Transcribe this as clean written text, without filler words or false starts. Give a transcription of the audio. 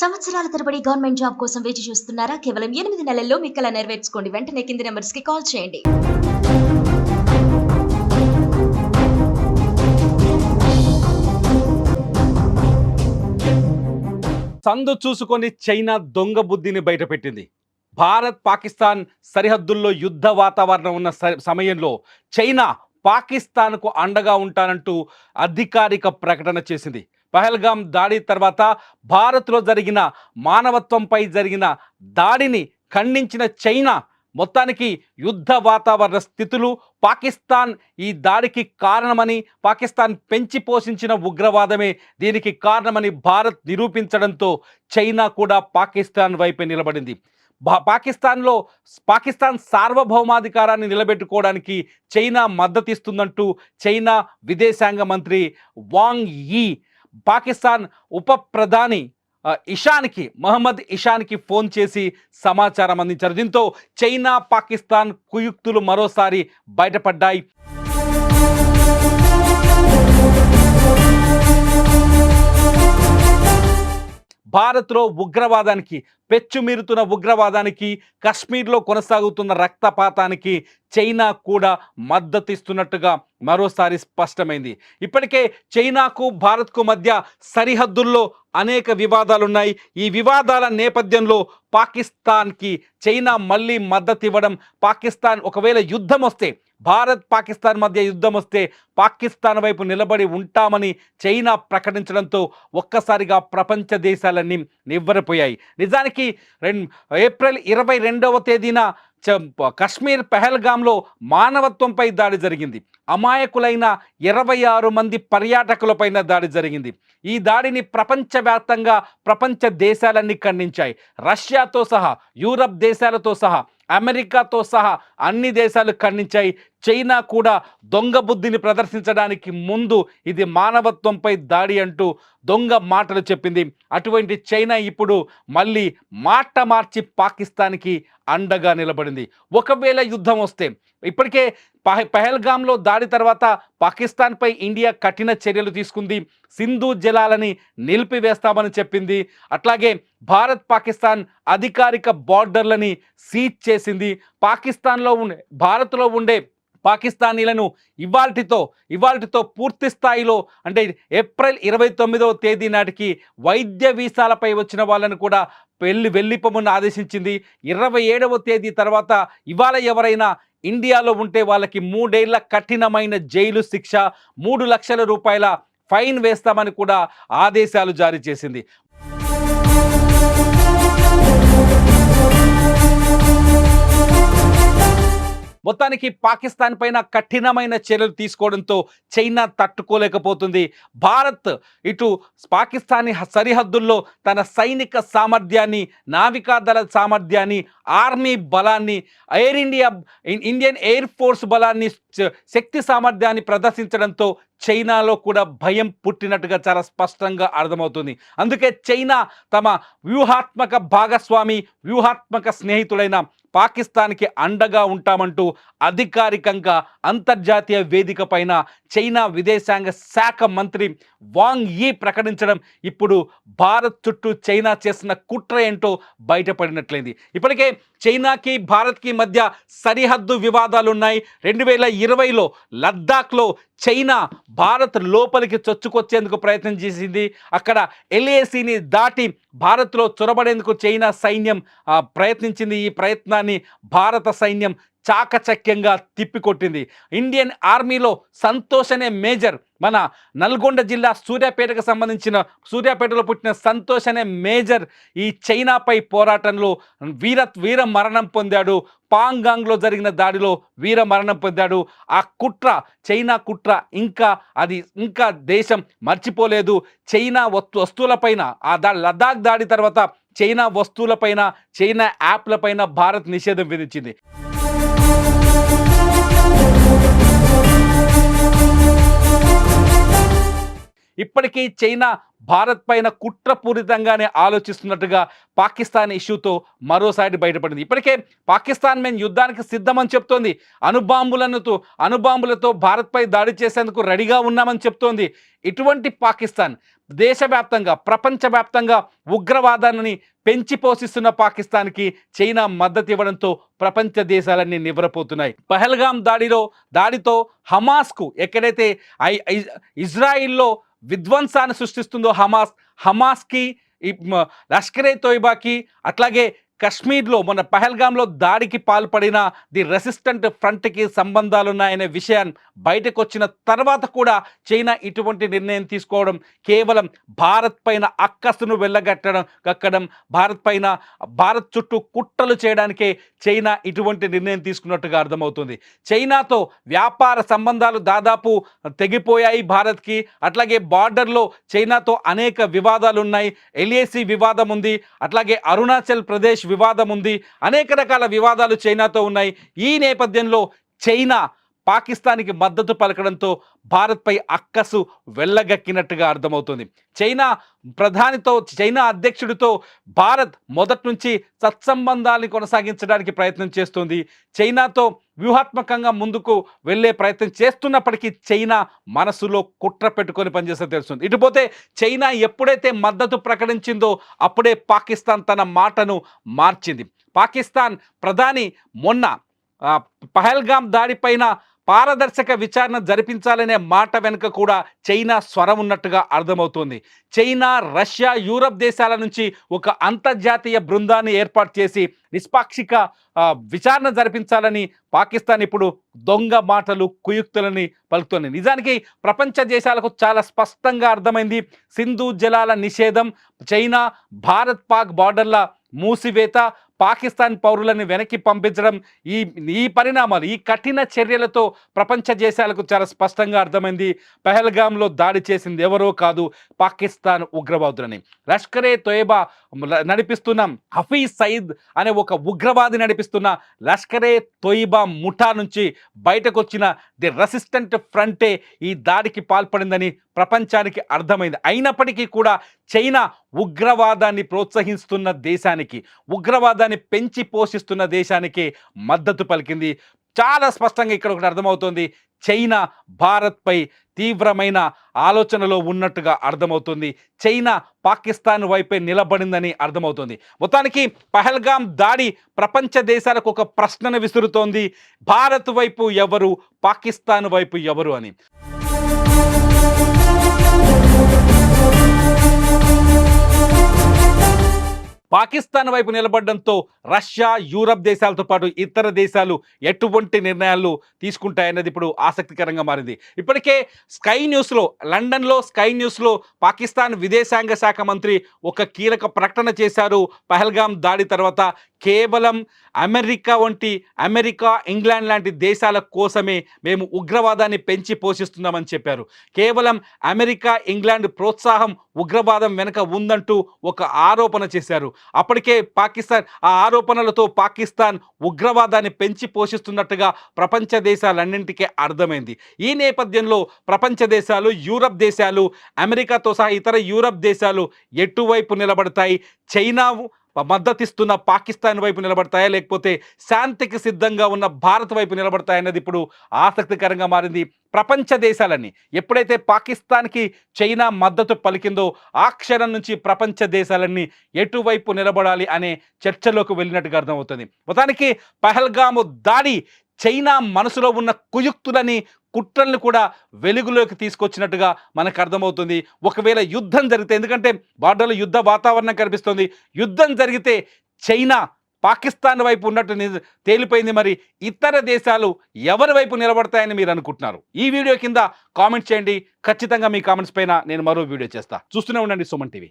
సంవత్సరాల తరబడి government job కోసం వేచి చూస్తున్నారా? కేవలం 8 నెలల్లో మీ కల నెరవేర్చుకోండి. వెంటనే కింది నంబర్స్‌కి కాల్ చేయండి. సందు చూసుకొని చైనా దొంగ బుద్ధిని బయటపెట్టింది. భారత్ పాకిస్తాన్ సరిహద్దుల్లో యుద్ధ వాతావరణం ఉన్న సమయంలో చైనా పాకిస్తాన్కు అండగా ఉంటానంటూ అధికారిక ప్రకటన చేసింది. పహల్గామ్ దాడి తర్వాత భారత్లో జరిగిన మానవత్వంపై జరిగిన దాడిని ఖండించిన చైనా మొత్తానికి యుద్ధ వాతావరణ స్థితులు, పాకిస్తాన్ ఈ దాడికి కారణమని, పాకిస్తాన్ పెంచి పోషించిన ఉగ్రవాదమే దీనికి కారణమని భారత్ నిరూపించడంతో చైనా కూడా పాకిస్తాన్ వైపే నిలబడింది. పాకిస్తాన్ సార్వభౌమాధికారాన్ని నిలబెట్టుకోవడానికి చైనా మద్దతిస్తుందంటూ చైనా విదేశాంగ మంత్రి వాంగ్ యీ పాకిస్తాన్ ఉప ప్రధాని మహమ్మద్ ఇషాన్కి ఫోన్ చేసి సమాచారం అందించారు. దీంతో చైనా పాకిస్తాన్ కుయుక్తులు మరోసారి బయటపడ్డాయి. భారత్లో ఉగ్రవాదానికి, పెచ్చుమీరుతున్న ఉగ్రవాదానికి, కశ్మీర్లో కొనసాగుతున్న రక్తపాతానికి చైనా కూడా మద్దతిస్తున్నట్టుగా మరోసారి స్పష్టమైంది. ఇప్పటికే చైనాకు భారత్కు మధ్య సరిహద్దుల్లో అనేక వివాదాలున్నాయి. ఈ వివాదాల నేపథ్యంలో పాకిస్తాన్కి చైనా మళ్ళీ మద్దతు ఇవ్వడం, పాకిస్తాన్ ఒకవేళ యుద్ధం వస్తే, భారత్ పాకిస్తాన్ మధ్య యుద్ధం వస్తే పాకిస్తాన్ వైపు నిలబడి ఉంటామని చైనా ప్రకటించడంతో ఒక్కసారిగా ప్రపంచ దేశాలన్నీ నివ్వెరపోయాయి. నిజానికి ఏప్రిల్ 22వ తేదీన కశ్మీర్ పెహల్గాంలో మానవత్వంపై దాడి జరిగింది. అమాయకులైన 26 మంది పర్యాటకులపైన దాడి జరిగింది. ఈ దాడిని ప్రపంచవ్యాప్తంగా ప్రపంచ దేశాలన్నీ ఖండించాయి. రష్యాతో సహా, యూరప్ దేశాలతో సహా, అమెరికాతో సహా అన్ని దేశాలు ఖండించాయి. చైనా కూడా దొంగ బుద్ధిని ప్రదర్శించడానికి ముందు ఇది మానవత్వంపై దాడి అంటూ దొంగ మాటలు చెప్పింది. అటువంటి చైనా ఇప్పుడు మళ్ళీ మాట మార్చి పాకిస్తాన్కి అండగా నిలబడింది. ఒకవేళ యుద్ధం వస్తే, ఇప్పటికే పహల్గాంలో దాడి తర్వాత పాకిస్తాన్పై ఇండియా కఠిన చర్యలు తీసుకుంది. సింధు జలాలని నిలిపివేస్తామని చెప్పింది. అట్లాగే భారత్ పాకిస్తాన్ అధికారిక బార్డర్లని సీజ్ చేసింది. భారత్లో ఉండే పాకిస్తానీలను ఇవాల్టితో పూర్తి స్థాయిలో, అంటే ఏప్రిల్ 29వ తేదీ నాటికి వైద్య వీసాలపై వచ్చిన వాళ్ళను కూడా వెళ్ళిపోమని ఆదేశించింది. 27వ తేదీ తర్వాత ఇవాళ ఎవరైనా ఇండియాలో ఉంటే వాళ్ళకి 3 ఏళ్ల కఠినమైన జైలు శిక్ష, 3 లక్షల రూపాయల ఫైన్ వేస్తామని కూడా ఆదేశాలు జారీ చేసింది. మొత్తానికి పాకిస్తాన్ పైన కఠినమైన చర్యలు తీసుకోవడంతో చైనా తట్టుకోలేకపోతుంది. భారత్ ఇటు పాకిస్తానీ సరిహద్దుల్లో తన సైనిక సామర్థ్యాన్ని, నావికాదళ సామర్థ్యాన్ని, ఆర్మీ బలాన్ని, ఇండియన్ ఎయిర్ ఫోర్స్ బలాన్ని, శక్తి సామర్థ్యాన్ని ప్రదర్శించడంతో చైనాలో కూడా భయం పుట్టినట్టుగా చాలా స్పష్టంగా అర్థమవుతుంది. అందుకే చైనా తమ వ్యూహాత్మక భాగస్వామి, వ్యూహాత్మక స్నేహితుడైన పాకిస్తాన్కి అండగా ఉంటామంటూ అధికారికంగా అంతర్జాతీయ వేదిక పైన చైనా విదేశాంగ శాఖ మంత్రి వాంగ్ యీ ప్రకటించడం ఇప్పుడు భారత్ చుట్టూ చైనా చేసిన కుట్ర ఏంటో బయటపడినట్లయింది. ఇప్పటికే చైనాకి భారత్కి మధ్య సరిహద్దు వివాదాలు ఉన్నాయి. 2020లో లద్దాఖ్లో చైనా భారత్ లోపలికి చొచ్చుకొచ్చేందుకు ప్రయత్నం చేసింది. అక్కడ LACని దాటి భారత్లో చొరబడేందుకు చైనా సైన్యం ప్రయత్నించింది. ఈ ప్రయత్నాన్ని భారత సైన్యం చాకచక్యంగా తిప్పికొట్టింది. ఇండియన్ ఆర్మీలో సంతోష్ అనే మేజర్, మన నల్గొండ జిల్లా సూర్యాపేటలో పుట్టిన సంతోష్ అనే మేజర్ ఈ చైనాపై పోరాటంలో వీర మరణం పొందాడు. పాంగాంగ్లో జరిగిన దాడిలో వీర మరణం పొందాడు. ఆ కుట్ర, చైనా కుట్ర ఇంకా దేశం మర్చిపోలేదు. చైనా వస్తువులపైన, లద్దాఖ్ దాడి తర్వాత చైనా వస్తువులపైన, చైనా యాప్లపైన భారత్ నిషేధం విధించింది. ఇప్పటికీ చైనా భారత్ పైన కుట్రపూరితంగానే ఆలోచిస్తున్నట్టుగా పాకిస్తాన్ ఇష్యూతో మరోసారి బయటపడింది. ఇప్పటికే పాకిస్తాన్ మేము యుద్ధానికి సిద్ధమని చెప్తోంది. అణుబాంబులతో భారత్పై దాడి చేసేందుకు రెడీగా ఉన్నామని చెప్తోంది. ఇటువంటి పాకిస్తాన్ దేశవ్యాప్తంగా ప్రపంచవ్యాప్తంగా ఉగ్రవాదాన్ని పెంచి పోషిస్తున్న పాకిస్తాన్కి చైనా మద్దతు ఇవ్వడంతో ప్రపంచ దేశాలన్నీ నివ్వరపోతున్నాయి. పహల్గామ్ దాడితో హమాస్కు ఎక్కడైతే ఇజ్రాయిల్లో విధ్వంసాన్ని సృష్టిస్తుందో హమాస్కి లష్కరే తోయిబాకి అట్లాగే కశ్మీర్లో మొన్న పహల్గామ్లో దాడికి పాల్పడిన ది రెసిస్టెంట్ ఫ్రంట్కి సంబంధాలున్నాయనే విషయాన్ని బయటకు వచ్చిన తర్వాత కూడా చైనా ఇటువంటి నిర్ణయం తీసుకోవడం కేవలం భారత్ పైన అక్కసును వెళ్ళగట్టడం భారత్ చుట్టూ కుట్రలు చేయడానికే చైనా ఇటువంటి నిర్ణయం తీసుకున్నట్టుగా అర్థమవుతుంది. చైనాతో వ్యాపార సంబంధాలు దాదాపు తెగిపోయాయి భారత్కి. అట్లాగే బార్డర్లో చైనాతో అనేక వివాదాలు ఉన్నాయి. ఎల్ఏసి వివాదం ఉంది, అట్లాగే అరుణాచల్ ప్రదేశ్ వివాదం ఉంది, అనేక రకాల వివాదాలు చైనాతో ఉన్నాయి. ఈ నేపథ్యంలో చైనా పాకిస్తాన్కి మద్దతు పలకడంతో భారత్పై అక్కసు వెళ్ళగక్కినట్టుగా అర్థమవుతుంది. చైనా అధ్యక్షుడితో భారత్ మొదటి నుంచి సత్సంబంధాన్ని కొనసాగించడానికి ప్రయత్నం చేస్తుంది. చైనాతో వ్యూహాత్మకంగా ముందుకు వెళ్ళే ప్రయత్నం చేస్తున్నప్పటికీ చైనా మనసులో కుట్ర పెట్టుకొని పనిచేస్తే తెలుస్తుంది. ఇటుపోతే చైనా ఎప్పుడైతే మద్దతు ప్రకటించిందో అప్పుడే పాకిస్తాన్ తన మాటను మార్చింది. పాకిస్తాన్ ప్రధాని మొన్న పహల్గామ్ దాడిపైన పారదర్శక విచారణ జరిపించాలనే మాట వెనుక కూడా చైనా స్వరం ఉన్నట్టుగా అర్థమవుతోంది. చైనా, రష్యా, యూరప్ దేశాల నుంచి ఒక అంతర్జాతీయ బృందాన్ని ఏర్పాటు చేసి నిష్పాక్షిక విచారణ జరిపించాలని పాకిస్తాన్ ఇప్పుడు దొంగ మాటలు, కుయుక్తులని పలుకుతోంది. నిజానికి ప్రపంచ దేశాలకు చాలా స్పష్టంగా అర్థమైంది. సింధు జలాల నిషేధం, చైనా భారత్ పాక్ బార్డర్ల మూసివేత, పాకిస్తాన్ పౌరులను వెనక్కి పంపించడం, ఈ పరిణామాలు, ఈ కఠిన చర్యలతో ప్రపంచ దేశాలకు చాలా స్పష్టంగా అర్థమైంది. పహల్గామ్లో దాడి చేసింది ఎవరో కాదు, పాకిస్తాన్ ఉగ్రవాదులని. లష్కరే తోయిబా నడిపిస్తున్న హఫీజ్ సయీద్ అనే ఒక ఉగ్రవాది నడిపిస్తున్న లష్కరే తోయిబా ముఠా నుంచి బయటకు వచ్చిన ది రెసిస్టెంట్ ఫ్రంటే ఈ దాడికి పాల్పడిందని ప్రపంచానికి అర్థమైంది. అయినప్పటికీ కూడా చైనా ఉగ్రవాదాన్ని ప్రోత్సహిస్తున్న దేశానికి, ఉగ్రవాదాన్ని పెంచి పోషిస్తున్న దేశానికి మద్దతు పలికింది. చాలా స్పష్టంగా ఇక్కడ ఒకటి అర్థమవుతోంది, చైనా భారత్పై తీవ్రమైన ఆలోచనలో ఉన్నట్టుగా అర్థమవుతుంది. చైనా పాకిస్తాన్ వైపే నిలబడిందని అర్థమవుతుంది. మొత్తానికి పహల్గామ్ దాడి ప్రపంచ దేశాలకు ఒక ప్రశ్నను విసురుతోంది, భారత్ వైపు ఎవరు, పాకిస్తాన్ వైపు ఎవరు అని. పాకిస్తాన్ వైపు నిలబడడంతో రష్యా, యూరప్ దేశాలతో పాటు ఇతర దేశాలు ఎటువంటి నిర్ణయాలు తీసుకుంటాయన్నది ఇప్పుడు ఆసక్తికరంగా మారింది. ఇప్పటికే లండన్లో స్కై న్యూస్లో పాకిస్తాన్ విదేశాంగ శాఖ మంత్రి ఒక కీలక ప్రకటన చేశారు. పహల్గామ్ దాడి తర్వాత కేవలం అమెరికా, ఇంగ్లాండ్ లాంటి దేశాల కోసమే మేము ఉగ్రవాదాన్ని పెంచి పోషిస్తున్నామని చెప్పారు. కేవలం అమెరికా, ఇంగ్లాండ్ ప్రోత్సాహం ఉగ్రవాదం వెనుక ఉందంటూ ఒక ఆరోపణ చేశారు. అప్పటికే ఆ ఆరోపణలతో పాకిస్తాన్ ఉగ్రవాదాన్ని పెంచి పోషిస్తున్నట్టుగా ప్రపంచ దేశాలన్నింటికీ అర్థమైంది. ఈ నేపథ్యంలో ప్రపంచ దేశాలు, యూరప్ దేశాలు, అమెరికాతో సహా ఇతర యూరప్ దేశాలు ఎటువైపు నిలబడతాయి? చైనా మద్దతిస్తున్న పాకిస్తాన్ వైపు నిలబడతాయా, లేకపోతే శాంతికి సిద్ధంగా ఉన్న భారత్ వైపు నిలబడతాయన్నది ఇప్పుడు ఆసక్తికరంగా మారింది. ప్రపంచ దేశాలన్నీ ఎప్పుడైతే పాకిస్తాన్కి చైనా మద్దతు పలికిందో ఆ క్షణం నుంచి ప్రపంచ దేశాలన్నీ ఎటువైపు నిలబడాలి అనే చర్చలోకి వెళ్ళినట్టుగా అర్థమవుతుంది. మొత్తానికి పహల్గాము దాడి చైనా మనసులో ఉన్న కుయుక్తులని, కుట్రల్ని కూడా వెలుగులోకి తీసుకొచ్చినట్టుగా మనకు అర్థమవుతుంది. ఒకవేళ యుద్ధం జరిగితే, ఎందుకంటే బార్డర్లో యుద్ధ వాతావరణం కనిపిస్తుంది, యుద్ధం జరిగితే చైనా పాకిస్తాన్ వైపు ఉన్నట్టు తేలిపోయింది. మరి ఇతర దేశాలు ఎవరి వైపు నిలబడతాయని మీరు అనుకుంటున్నారు? ఈ వీడియో కింద కామెంట్ చేయండి. ఖచ్చితంగా మీ కామెంట్స్ పైన నేను మరో వీడియో చేస్తా. చూస్తూనే ఉండండి సుమన్ టీవీ.